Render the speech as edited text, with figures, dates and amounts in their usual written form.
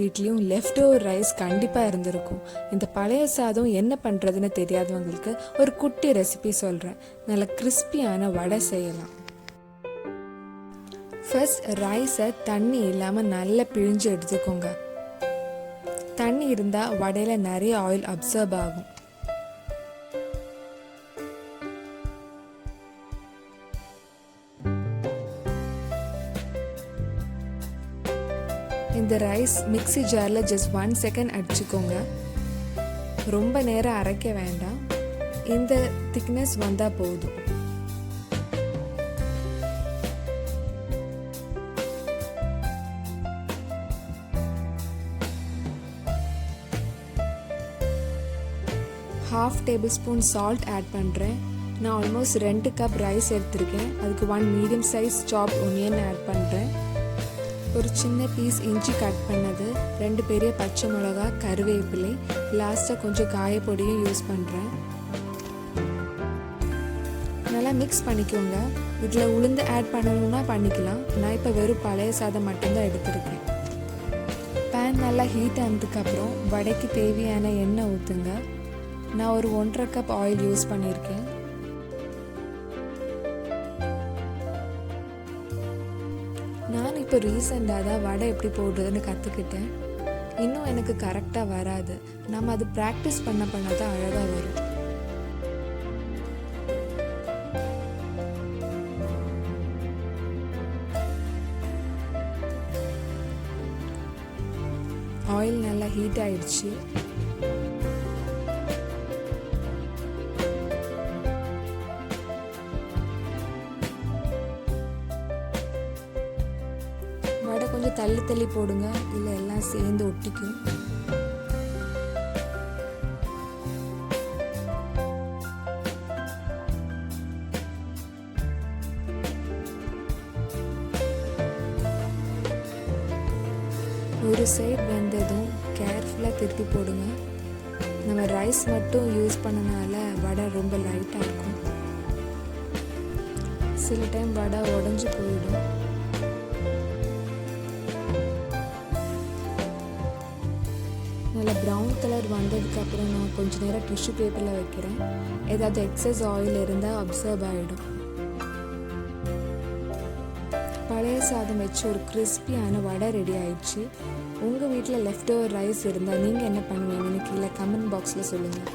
வீட்லேயும் left over rice கண்டிப்பாக இருந்திருக்கும். இந்த பழைய சாதம் என்ன பண்ணுறதுன்னு தெரியாதவங்களுக்கு ஒரு குட்டி ரெசிபி சொல்கிறேன். நல்ல கிறிஸ்பியான வடை செய்யலாம். ஃபர்ஸ்ட் ரைஸை தண்ணி இல்லாமல் நல்லா பிழிஞ்சு எடுத்துக்கோங்க. தண்ணி இருந்தால் வடையில் நிறைய ஆயில் அப்சர்வ் ஆகும். இந்த ரைஸ் மிக்ஸி ஜாரில் ஜஸ்ட் 1 செகண்ட் அடிச்சுக்கோங்க. ரொம்ப நேரம் அரைக்க வேண்டாம். இந்த திக்னஸ் வந்தால் போதும். ½ டேபிள்ஸ்பூன் சால்ட் ஆட் பண்ணுறேன். நான் ஆல்மோஸ்ட் 2 கப் ரைஸ் எடுத்திருக்கேன். அதுக்கு 1 மீடியம் சைஸ் சாப் ஒனியன் ஆட் பண்ணுறேன். ஒரு சின்ன பீஸ் இஞ்சி கட் பண்ணது, 2 பெரிய பச்சை மிளகா, கருவேப்பிலை, லாஸ்ட்டாக கொஞ்சம் காயப்பொடியும் யூஸ் பண்ணுறேன். நல்லா மிக்ஸ் பண்ணிக்கோங்க. இதில் உளுந்து ஆட் பண்ணணுன்னா பண்ணிக்கலாம். நான் இப்போ வெறும் பழைய சாதம் மட்டும்தான் எடுத்துருக்கேன். பேன் நல்லா ஹீட் ஆனதுக்கப்புறம் வடைக்கு தேவையான எண்ணெய் ஊற்றுங்க. நான் ஒரு 1½ கப் ஆயில் யூஸ் பண்ணியிருக்கேன். நான் இப்போ ரீசெண்டாக தான் வடை எப்படி போடுறதுன்னு கற்றுக்கிட்டேன். இன்னும் எனக்கு கரெக்டாக வராது. நம்ம அது ப்ராக்டிஸ் பண்ண தான் அழகாக வரும். ஆயில் நல்லா ஹீட் ஆயிடுச்சு. வடை கொஞ்சம் தள்ளி தள்ளி போடுங்க, இல்லை எல்லாம் சேர்ந்து ஒட்டிக்கும். ஒரு சைடு வெந்ததும் கேர்ஃபுல்லாக திருப்பி போடுங்க. நம்ம ரைஸ் மட்டும் யூஸ் பண்ணனால வடை ரொம்ப லைட்டாக இருக்கும். சில டைம் வடை உடஞ்சி போயிடும். நல்லா ப்ரௌன் கலர் வந்ததுக்கப்புறம் நான் கொஞ்சம் நேரம் டிஷ்யூ பேப்பரில் வைக்கிறேன். ஏதாவது எக்ஸஸ் ஆயில் இருந்தால் அப்சர்வ் ஆகிடும். பழைய சாதம் வச்சு ஒரு கிறிஸ்பியான வடை ரெடி ஆயிடுச்சு. உங்கள் வீட்டில் லெஃப்ட் ஓவர் ரைஸ் இருந்தால் நீங்கள் என்ன பண்ணுவீங்கன்னு கீழே கமெண்ட் பாக்ஸில் சொல்லுங்கள்.